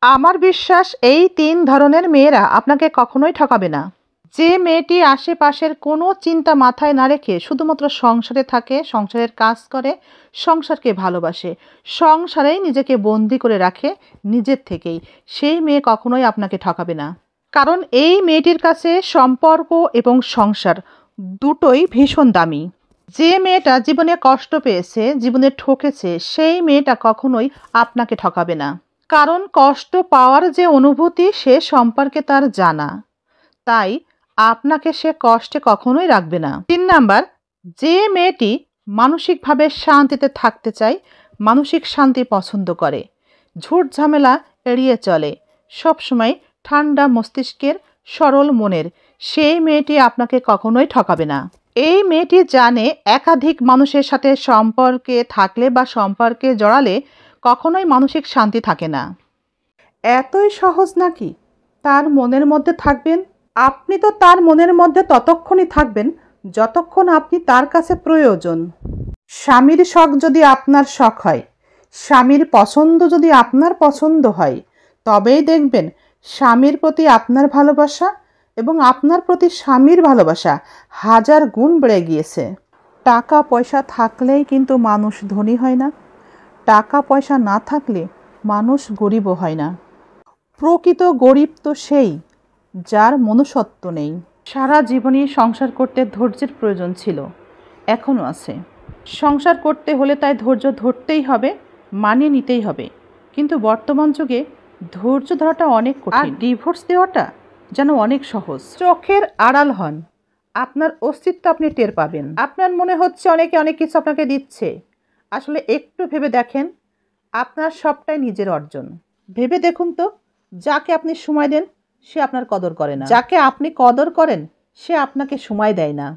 আমার বিশ্বাস এই ৩ ধরনের মেয়েরা আপনাকে কখনোই ঠকাবে না। যে মেয়েটি আশেপাশের কোনো চিন্তা মাথায় না রেখে শুধুমাত্র সংসারে থাকে, সংসারের কাজ করে, সংসারকে ভালোবাসে, সংসারেই নিজেকে বন্দি করে রাখে নিজের থেকেই, সেই মেয়ে কখনোই আপনাকে ঠকাবে না। কারণ এই মেয়েটির কাছে সম্পর্ক এবং সংসার দুটোই ভীষণ দামি। যে মেয়েটা জীবনে কষ্ট পেয়েছে, জীবনে ঠকেছে, সেই মেয়েটা কখনোই আপনাকে ঠকাবে না। কারণ কষ্ট পাওয়ার যে অনুভূতি সে সম্পর্কে তার জানা, তাই আপনাকে সে কষ্টে কখনোই রাখবে না। ৩ নাম্বার, যে মেয়েটি মানসিকভাবে শান্তিতে থাকতে চায়, মানসিক শান্তি পছন্দ করে, ঝুট ঝামেলা এড়িয়ে চলে, সবসময় ঠান্ডা মস্তিষ্কের, সরল মনের, সেই মেয়েটি আপনাকে কখনোই ঠকাবে না। এই মেয়েটি জানে একাধিক মানুষের সাথে সম্পর্কে থাকলে বা সম্পর্কে জড়ালে কখনোই মানসিক শান্তি থাকে না। এতই সহজ নাকি তার মনের মধ্যে থাকবেন? আপনি তো তার মনের মধ্যে ততক্ষণই থাকবেন যতক্ষণ আপনি তার কাছে প্রয়োজন। স্বামীর শখ যদি আপনার শখ হয়, স্বামীর পছন্দ যদি আপনার পছন্দ হয়, তবেই দেখবেন স্বামীর প্রতি আপনার ভালোবাসা এবং আপনার প্রতি স্বামীর ভালোবাসা 1000 গুণ বেড়ে গিয়েছে। টাকা পয়সা থাকলেই কিন্তু মানুষ ধনী হয় না, টাকা পয়সা না থাকলে মানুষ গরিবও হয় না। প্রকৃত গরিব তো সেই যার মনুষ্যত্ব নেই। সারা জীবনই সংসার করতে ধৈর্যের প্রয়োজন ছিল, এখনও আছে। সংসার করতে হলে তাই ধৈর্য ধরতেই হবে, মানিয়ে নিতেই হবে। কিন্তু বর্তমান যুগে ধৈর্য ধরাটা অনেক কঠিন, আর ডিভোর্স দেওয়াটা যেন অনেক সহজ। চোখের আড়াল হন, আপনার অস্তিত্ব আপনি টের পাবেন। আপনার মনে হচ্ছে অনেকে অনেক কিছু আপনাকে দিচ্ছে, আসলে একটু ভেবে দেখেন আপনার সবটাই নিজের অর্জন। ভেবে দেখুন তো, যাকে আপনি সময় দেন সে আপনার কদর করে না, যাকে আপনি কদর করেন সে আপনাকে সময় দেয় না।